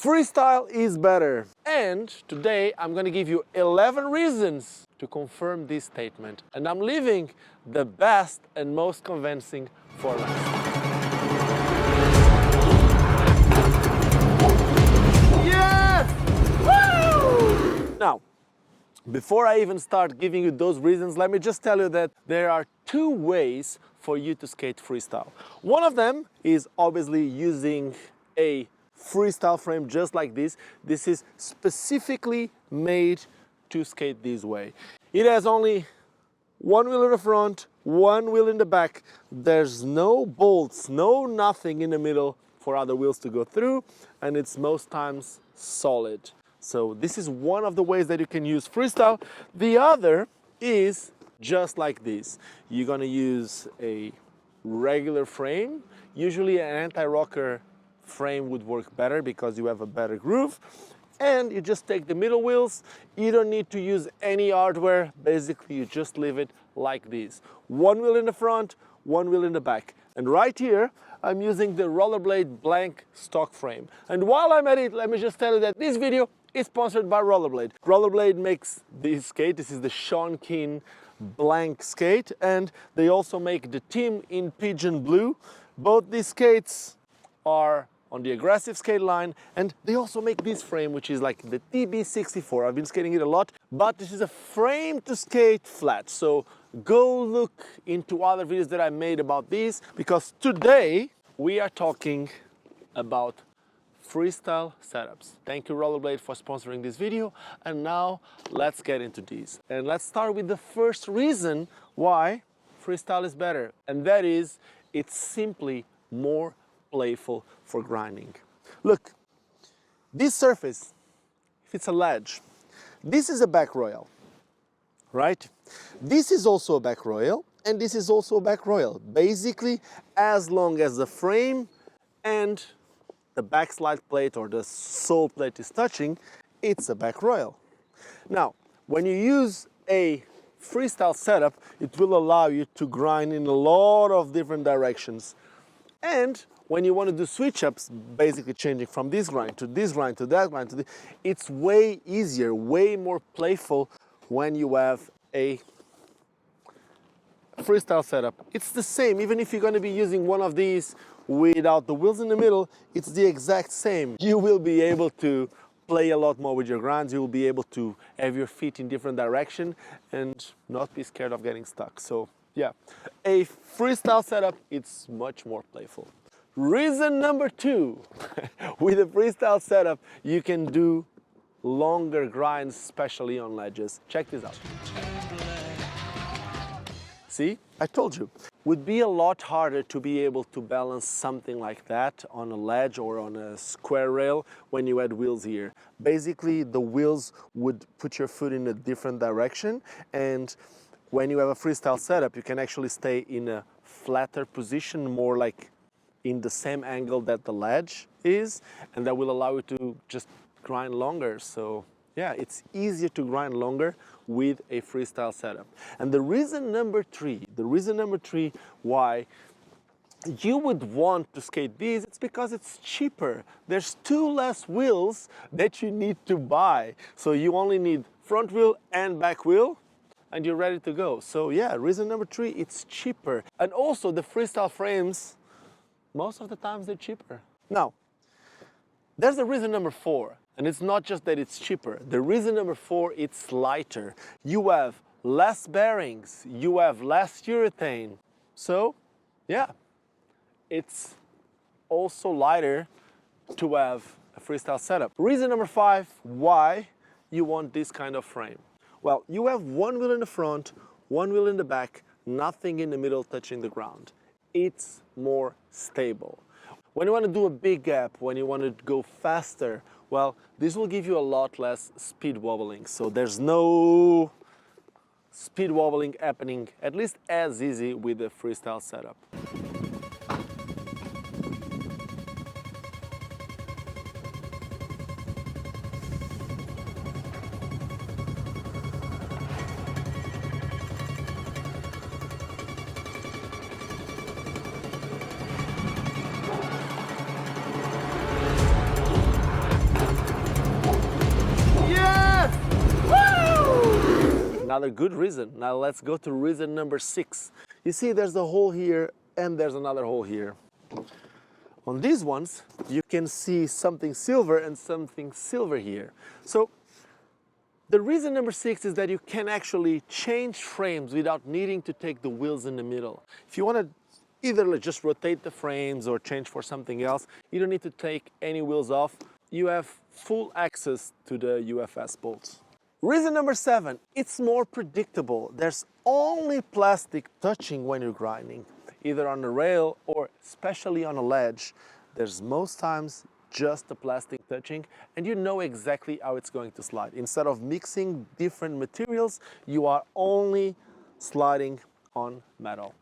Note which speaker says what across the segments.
Speaker 1: Freestyle is better. And today I'm going to give you 11 reasons to confirm this statement. And I'm leaving the best and most convincing for last. Yes! Woo! Now, before I even start giving you those reasons, let me just tell you that there are two ways for you to skate freestyle. One of them is obviously using a freestyle frame just like this. This is specifically made to skate this way. It has only one wheel in the front, one wheel in the back. There's no bolts, no nothing in the middle for other wheels to go through, and it's most times solid. So this is one of the ways that you can use freestyle. The other is just like this. You're gonna use a regular frame. Usually an anti-rocker frame would work better because you have a better groove. And you just take the middle wheels. You don't need to use any hardware. Basically, you just leave it like this. One wheel in the front, one wheel in the back. And right here, I'm using the Rollerblade blank stock frame. And while I'm at it, let me just tell you that this video is sponsored by Rollerblade. Rollerblade makes this skate. This is the Sean Keane blank skate, and they also make the Team in Pigeon Blue. Both these skates are on the aggressive skate line, and they also make this frame, which is like the TB64. I've been skating it a lot, but this is a frame to skate flat. So go look into other videos that I made about these, because today we are talking about freestyle setups. Thank you Rollerblade for sponsoring this video, and now let's get into these. And let's start with the first reason why freestyle is better, and that is it's simply more playful for grinding. Look, this surface, if it's a ledge, this is a back royal, right? This is also a back royal, and this is also a back royal. Basically, as long as the frame and the backslide plate or the sole plate is touching, it's a back royal. Now, when you use a freestyle setup, it will allow you to grind in a lot of different directions. And when you want to do switch ups, basically changing from this grind to this grind to that grind to this, it's way easier, way more playful when you have a freestyle setup. It's the same, even if you're going to be using one of these without the wheels in the middle, it's the exact same. You will be able to play a lot more with your grinds. You will be able to have your feet in different direction and not be scared of getting stuck. So yeah, a freestyle setup, it's much more playful. Reason number two, with a freestyle setup, you can do longer grinds, especially on ledges. Check this out. See, I told you. Would be a lot harder to be able to balance something like that on a ledge or on a square rail when you had wheels here. Basically, the wheels would put your foot in a different direction, and when you have a freestyle setup, you can actually stay in a flatter position, more like in the same angle that the ledge is, and that will allow you to just grind longer. So yeah, it's easier to grind longer with a freestyle setup. And the reason number three why you would want to skate these, it's because it's cheaper. There's two less wheels that you need to buy. So you only need front wheel and back wheel, and you're ready to go. So yeah, reason number three, it's cheaper. And also the freestyle frames, most of the times they're cheaper. Now, there's the reason number four. And it's not just that it's cheaper. The reason number four, it's lighter. You have less bearings, you have less urethane. So, yeah, it's also lighter to have a freestyle setup. Reason number five, why you want this kind of frame. Well, you have one wheel in the front, one wheel in the back, nothing in the middle touching the ground. It's more stable. When you want to do a big gap, when you want to go faster, well, this will give you a lot less speed wobbling. So there's no speed wobbling happening, at least as easy with the freestyle setup. Another good reason. Now let's go to reason number 6. You see there's a hole here and there's another hole here. On these ones, you can see something silver and something silver here. So the reason number 6 is that you can actually change frames without needing to take the wheels in the middle. If you want to either just rotate the frames or change for something else, you don't need to take any wheels off. You have full access to the UFS bolts. Reason number 7, it's more predictable. There's only plastic touching when you're grinding, either on the rail or especially on a ledge. There's most times just the plastic touching, and you know exactly how it's going to slide. Instead of mixing different materials, you are only sliding on metal.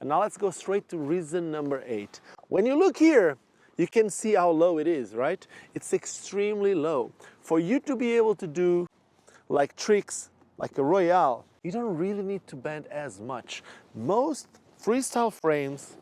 Speaker 1: And now let's go straight to reason number 8. When you look here, you can see how low it is, right? It's extremely low. For you to be able to do like tricks, like a Royale, you don't really need to bend as much. Most freestyle frames,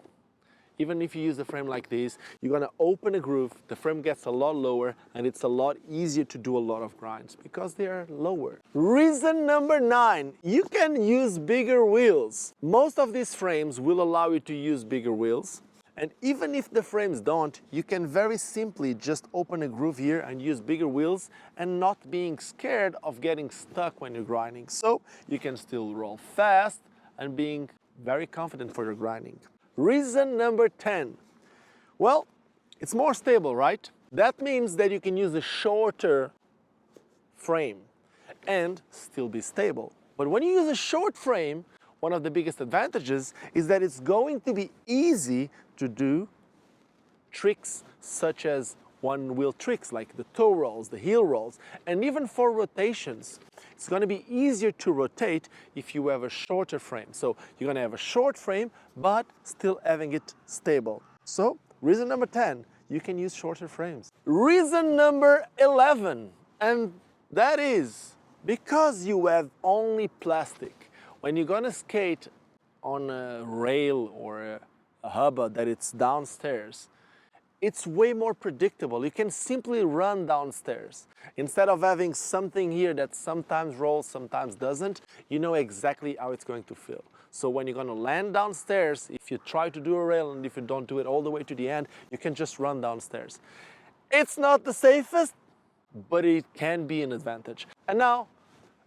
Speaker 1: even if you use a frame like this, you're gonna open a groove, the frame gets a lot lower, and it's a lot easier to do a lot of grinds because they are lower. Reason number 9, you can use bigger wheels. Most of these frames will allow you to use bigger wheels. And even if the frames don't, you can very simply just open a groove here and use bigger wheels and not being scared of getting stuck when you're grinding. So you can still roll fast and being very confident for your grinding. Reason number 10. Well, it's more stable, right? That means that you can use a shorter frame and still be stable. But when you use a short frame, one of the biggest advantages is that it's going to be easy to do tricks such as one-wheel tricks like the toe rolls, the heel rolls, and even for rotations. It's going to be easier to rotate if you have a shorter frame. So you're going to have a short frame, but still having it stable. So reason number 10, you can use shorter frames. Reason number 11, and that is because you have only plastic. When you're going to skate on a rail or a hubba that it's downstairs, it's way more predictable. You can simply run downstairs. Instead of having something here that sometimes rolls, sometimes doesn't, you know exactly how it's going to feel. So when you're going to land downstairs, if you try to do a rail and if you don't do it all the way to the end, you can just run downstairs. It's not the safest, but it can be an advantage. And now,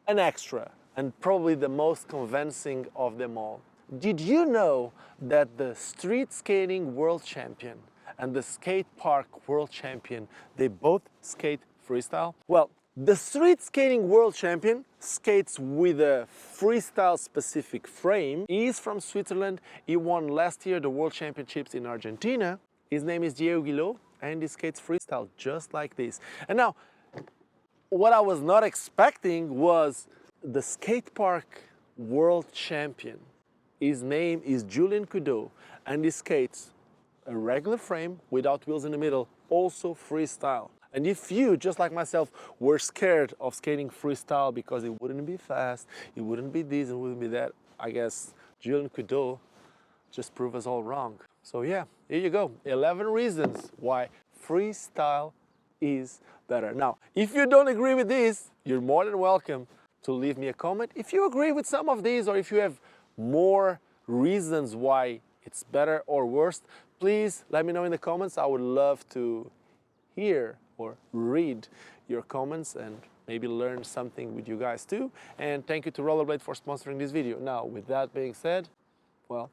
Speaker 1: an extra, and probably the most convincing of them all. Did you know that the street skating world champion and the skate park world champion, they both skate freestyle? Well, the street skating world champion skates with a freestyle specific frame. He's from Switzerland. He won last year the world championships in Argentina. His name is Guilloud and he skates freestyle just like this. And now, what I was not expecting was the skate park world champion. His name is Julien Cudot and he skates a regular frame without wheels in the middle, also freestyle. And if you, just like myself, were scared of skating freestyle because it wouldn't be fast, it wouldn't be this, it wouldn't be that, I guess Julien Cudot just proved us all wrong. So yeah, here you go, 11 reasons why freestyle is better. Now, if you don't agree with this, you're more than welcome to leave me a comment. If you agree with some of these or if you have more reasons why it's better or worse, please let me know in the comments. I would love to hear or read your comments and maybe learn something with you guys too. And thank you to Rollerblade for sponsoring this video. Now, with that being said, well,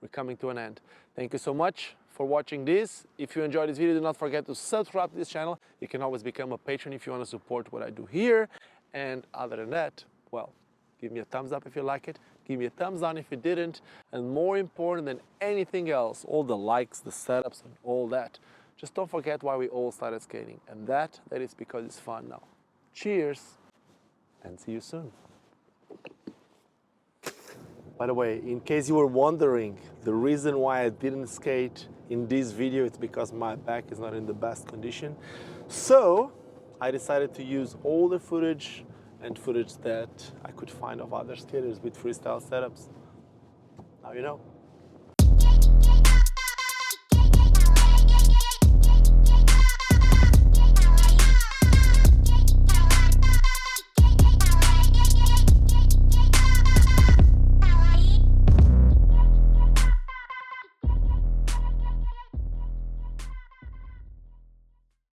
Speaker 1: we're coming to an end. Thank you so much for watching this. If you enjoyed this video, do not forget to subscribe to this channel. You can always become a patron if you want to support what I do here. And other than that, well, give me a thumbs up if you like it. Give me a thumbs down if you didn't. And more important than anything else, all the likes, the setups, and all that, just don't forget why we all started skating. And that is because it's fun now. Cheers, and see you soon. By the way, in case you were wondering, the reason why I didn't skate in this video, it's because my back is not in the best condition. So I decided to use older footage and footage that I could find of other skaters with freestyle setups. Now you know.